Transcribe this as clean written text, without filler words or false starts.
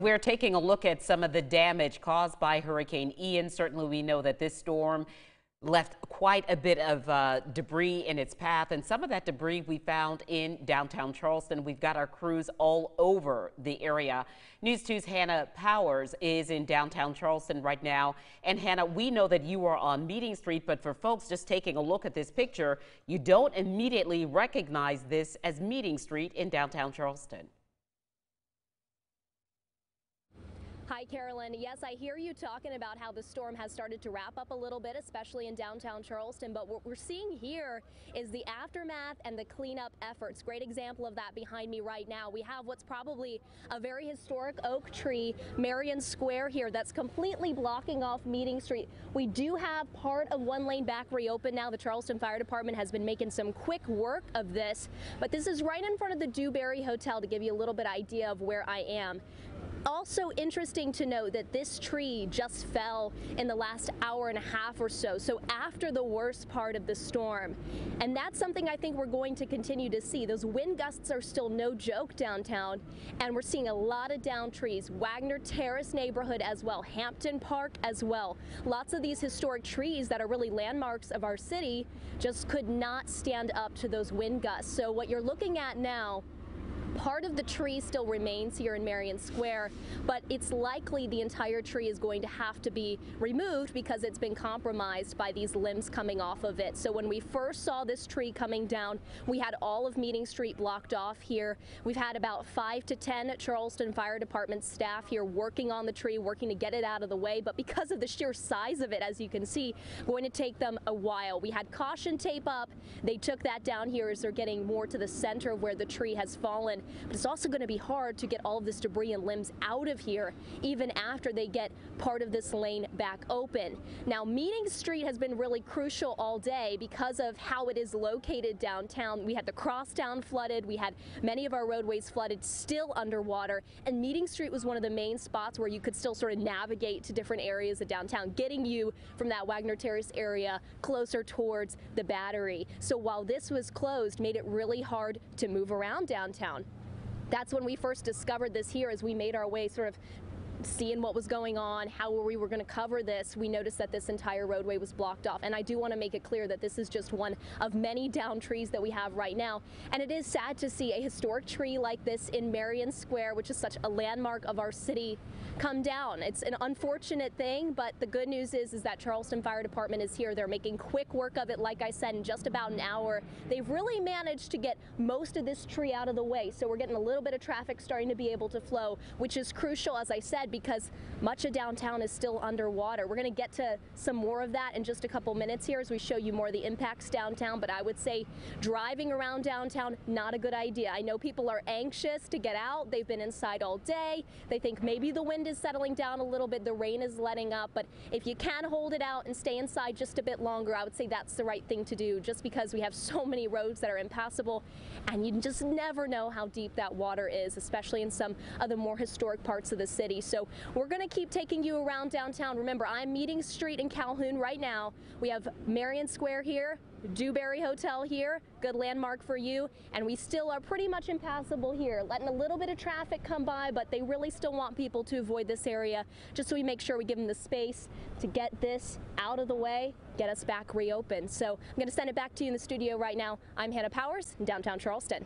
We're taking a look at some of the damage caused by Hurricane Ian. Certainly, we know that this storm left quite a bit of debris in its path, and some of that debris we found in downtown Charleston. We've got our crews all over the area. News 2's Hannah Powers is in downtown Charleston right now. And Hannah, we know that you are on Meeting Street, but for folks just taking a look at this picture, you don't immediately recognize this as Meeting Street in downtown Charleston. Hi, Carolyn. Yes, I hear you talking about how the storm has started to wrap up a little bit, especially in downtown Charleston. But what we're seeing here is the aftermath and the cleanup efforts. Great example of that behind me right now. We have what's probably a very historic oak tree, Marion Square here, that's completely blocking off Meeting Street. We do have part of one lane back reopened now. The Charleston Fire Department has been making some quick work of this, but this is right in front of the Dewberry Hotel to give you a little bit idea of where I am. Also interesting to note that this tree just fell in the last hour and a half or so after the worst part of the storm. And that's something I think we're going to continue to see. Those wind gusts are still no joke downtown, and we're seeing a lot of downed trees. Wagner Terrace neighborhood as well, Hampton Park as well. Lots of these historic trees that are really landmarks of our city just could not stand up to those wind gusts. So what you're looking at now, part of the tree still remains here in Marion Square, but it's likely the entire tree is going to have to be removed because it's been compromised by these limbs coming off of it. So when we first saw this tree coming down, we had all of Meeting Street blocked off here. We've had about 5 to 10 Charleston Fire Department staff here working on the tree, working to get it out of the way, but because of the sheer size of it, as you can see, going to take them a while. We had caution tape up. They took that down here as they're getting more to the center of where the tree has fallen. But it's also going to be hard to get all of this debris and limbs out of here even after they get part of this lane back open. Now, Meeting Street has been really crucial all day because of how it is located downtown. We had the crosstown flooded. We had many of our roadways flooded, still underwater. And Meeting Street was one of the main spots where you could still sort of navigate to different areas of downtown, getting you from that Wagner Terrace area closer towards the Battery. So while this was closed, made it really hard to move around downtown. That's when we first discovered this here as we made our way sort of seeing what was going on, how we were going to cover this. We noticed that this entire roadway was blocked off. And I do want to make it clear that this is just one of many downed trees that we have right now. And it is sad to see a historic tree like this in Marion Square, which is such a landmark of our city, come down. It's an unfortunate thing, but the good news is that Charleston Fire Department is here. They're making quick work of it, like I said, in just about an hour. They've really managed to get most of this tree out of the way. So we're getting a little bit of traffic starting to be able to flow, which is crucial, as I said, because much of downtown is still underwater. We're going to get to some more of that in just a couple minutes here as we show you more of the impacts downtown, but I would say driving around downtown, not a good idea. I know people are anxious to get out. They've been inside all day. They think maybe the wind is settling down a little bit, the rain is letting up, but if you can hold it out and stay inside just a bit longer, I would say that's the right thing to do, just because we have so many roads that are impassable, and you just never know how deep that water is, especially in some of the more historic parts of the city. So we're going to keep taking you around downtown. Remember, I'm Meeting Street in Calhoun right now. We have Marion Square here, Dewberry Hotel here, good landmark for you, and we still are pretty much impassable here, letting a little bit of traffic come by, but they really still want people to avoid this area, just so we make sure we give them the space to get this out of the way, get us back reopened. So I'm going to send it back to you in the studio right now. I'm Hannah Powers in downtown Charleston.